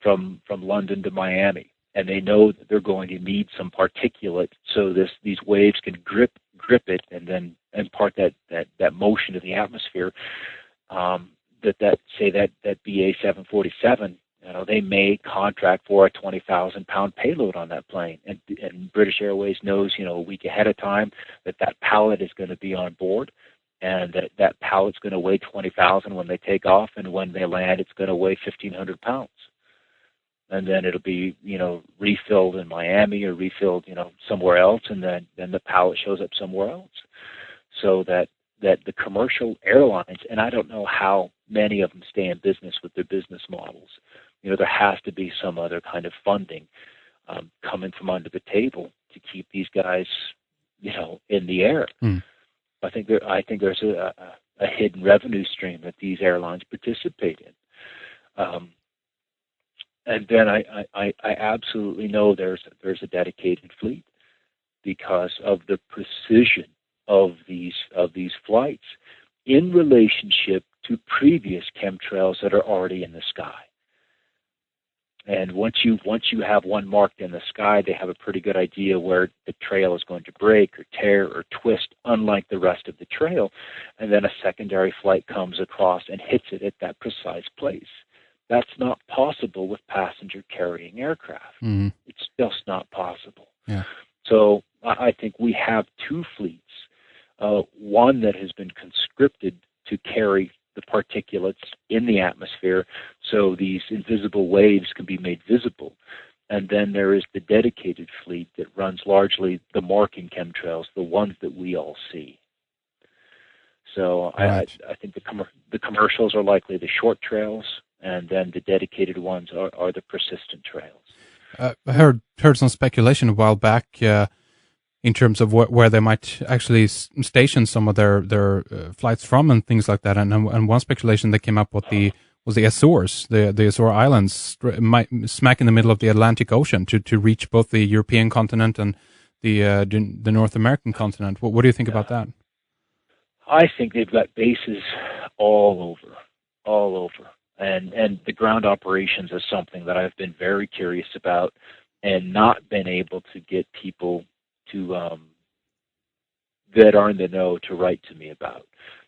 from London to Miami, and they know that they're going to need some particulate, so these waves can grip it and then impart that motion to the atmosphere. That BA 747, they may contract for a 20,000 pound payload on that plane, and British Airways knows a week ahead of time that pallet is going to be on board, and that pallet's going to weigh 20,000 when they take off, and when they land, it's going to weigh 1,500 pounds. And then it'll be, refilled in Miami or refilled, somewhere else, and then the pallet shows up somewhere else. So that the commercial airlines, and I don't know how many of them stay in business with their business models. There has to be some other kind of funding coming from under the table to keep these guys, in the air. Mm. I think there's a hidden revenue stream that these airlines participate in. And then I absolutely know there's a dedicated fleet because of the precision of these flights in relationship to previous chemtrails that are already in the sky. And once you have one marked in the sky, they have a pretty good idea where the trail is going to break or tear or twist, unlike the rest of the trail. And then a secondary flight comes across and hits it at that precise place. That's not possible with passenger-carrying aircraft. Mm-hmm. It's just not possible. Yeah. So I think we have two fleets, one that has been conscripted to carry the particulates in the atmosphere so these invisible waves can be made visible. And then there is the dedicated fleet that runs largely the marking chemtrails, the ones that we all see. So right. I think the commercials are likely the short trails, and then the dedicated ones are the persistent trails. I heard some speculation a while back in terms of where they might actually station some of their flights from and things like that. And one speculation that came up was the Azores, the Azore Islands, smack in the middle of the Atlantic Ocean to reach both the European continent and the North American continent. What do you think about that? I think they've got bases all over. And the ground operations is something that I've been very curious about and not been able to get people to that are in the know to write to me about.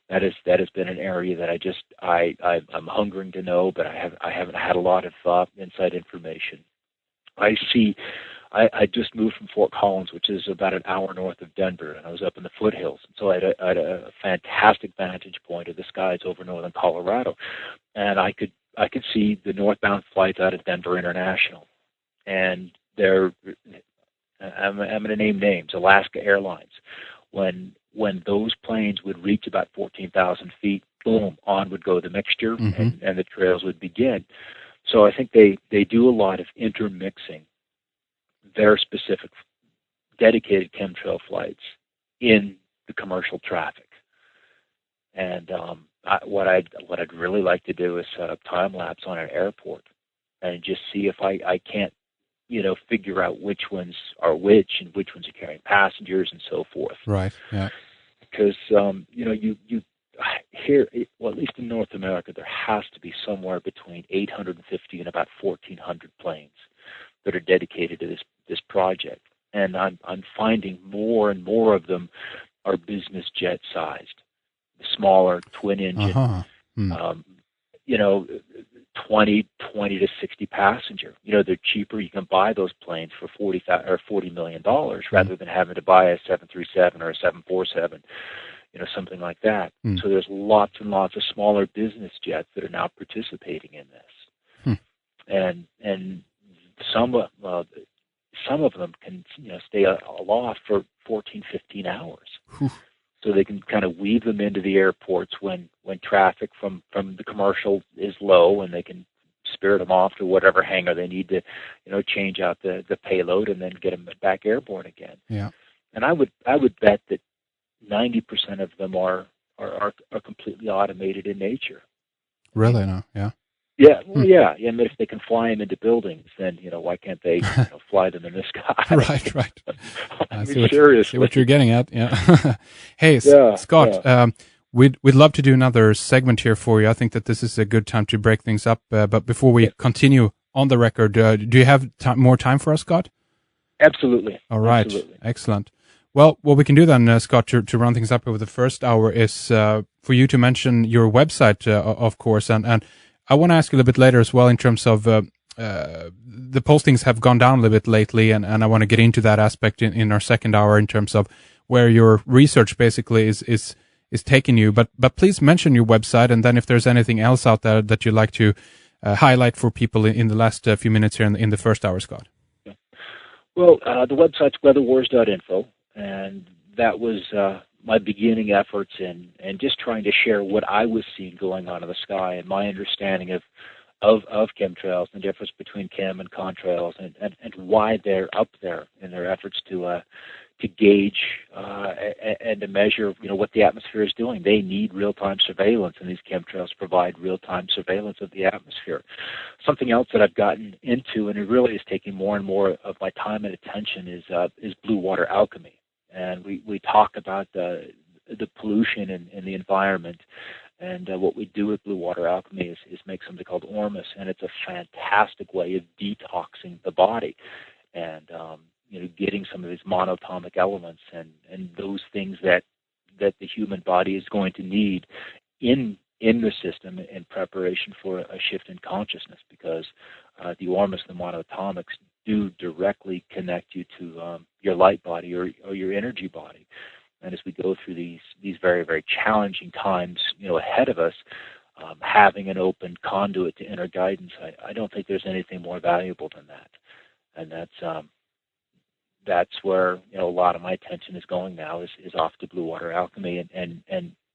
That has been an area that I'm hungering to know, but I haven't had a lot of inside information. I just moved from Fort Collins, which is about an hour north of Denver, and I was up in the foothills. So I had a fantastic vantage point of the skies over northern Colorado, and I could see the northbound flights out of Denver International, and I'm going to name names, Alaska Airlines. When those planes would reach about 14,000 feet, boom, on would go the mixture, mm-hmm. and the trails would begin. So I think they do a lot of intermixing their specific dedicated chemtrail flights in the commercial traffic. And what I'd really like to do is set up time lapse on an airport and just see if I can't figure out which ones are which and which ones are carrying passengers and so forth. Right. Yeah. Because you here, well, at least in North America, there has to be somewhere between 850 and about 1,400 planes that are dedicated to this project, and I'm finding more and more of them are business jet sized, smaller twin engine, 20 to 60 passenger. They're cheaper. You can buy those planes for $40 million rather than having to buy a 737 or a 747, something like that. So there's lots and lots of smaller business jets that are now participating in this, and some of them can stay aloft for 14, 15 hours. So they can kind of weave them into the airports when traffic from the commercial is low, and they can spirit them off to whatever hangar they need to, change out the payload and then get them back airborne again. Yeah. And I would bet that 90% of them are completely automated in nature. Really? No. Yeah. Yeah, well, yeah. I mean, if they can fly them into buildings, then why can't they fly them in the sky? Right. Seriously. See what you're getting at. Yeah. Hey, Scott. Yeah. We'd love to do another segment here for you. I think that this is a good time to break things up. But before we continue on the record. Do you have more time for us, Scott? Absolutely. All right. Absolutely. Excellent. Well, what we can do then, Scott, to run things up over the first hour is for you to mention your website, of course. And I want to ask you a little bit later as well in terms of the postings have gone down a little bit lately. And I want to get into that aspect in our second hour in terms of where your research basically is taking you. But please mention your website. And then if there's anything else out there that you'd like to highlight for people in the last few minutes here in the first hour, Scott. Yeah. Well, the website's weatherwars.info. And that was my beginning efforts in just trying to share what I was seeing going on in the sky and my understanding of chemtrails and the difference between chem and contrails and why they're up there in their efforts to gauge and to measure what the atmosphere is doing. They need real-time surveillance, and these chemtrails provide real-time surveillance of the atmosphere. Something else that I've gotten into, and it really is taking more and more of my time and attention, is blue water alchemy. And we talk about the pollution in the environment, and what we do with blue water alchemy is make something called Ormus, and it's a fantastic way of detoxing the body, and getting some of these monatomic elements and those things that the human body is going to need in the system in preparation for a shift in consciousness, because the Ormus, the monoatomics, do directly connect you to your light body or your energy body. And as we go through these very, very challenging times, ahead of us, having an open conduit to inner guidance, I don't think there's anything more valuable than that. And that's where a lot of my attention is going now, is off to blue water alchemy and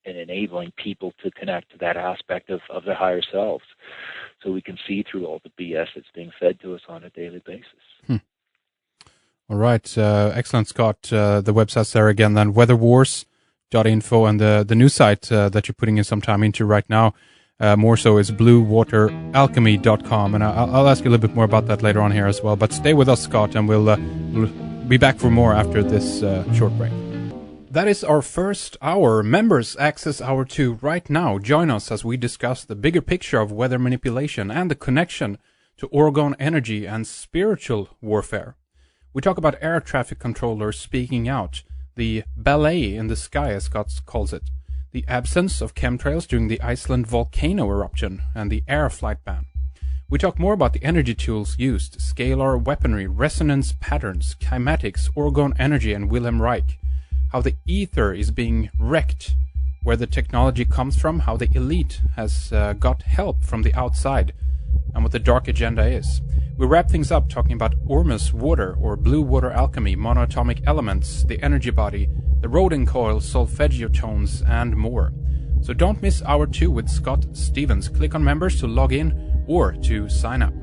enabling people to connect to that aspect of their higher selves, so we can see through all the BS that's being fed to us on a daily basis. All right. Excellent, Scott. The website's there again then, weatherwars.info, and the new site that you're putting in some time into right now, more so, is bluewateralchemy.com. And I'll ask you a little bit more about that later on here as well. But stay with us, Scott, and we'll be back for more after this short break. That is our first hour. Members access hour 2 right now. Join us as we discuss the bigger picture of weather manipulation and the connection to orgone energy and spiritual warfare. We talk about air traffic controllers speaking out, the ballet in the sky, as Scott calls it, the absence of chemtrails during the Iceland volcano eruption, and the air flight ban. We talk more about the energy tools used, scalar weaponry, resonance patterns, kymatics, orgone energy, and Wilhelm Reich. How the ether is being wrecked, where the technology comes from, how the elite has got help from the outside, and what the dark agenda is. We wrap things up talking about Ormus water, or blue water alchemy, monoatomic elements, the energy body, the Rodin coil, solfeggio tones, and more. So don't miss hour 2 with Scott Stevens. Click on members to log in or to sign up.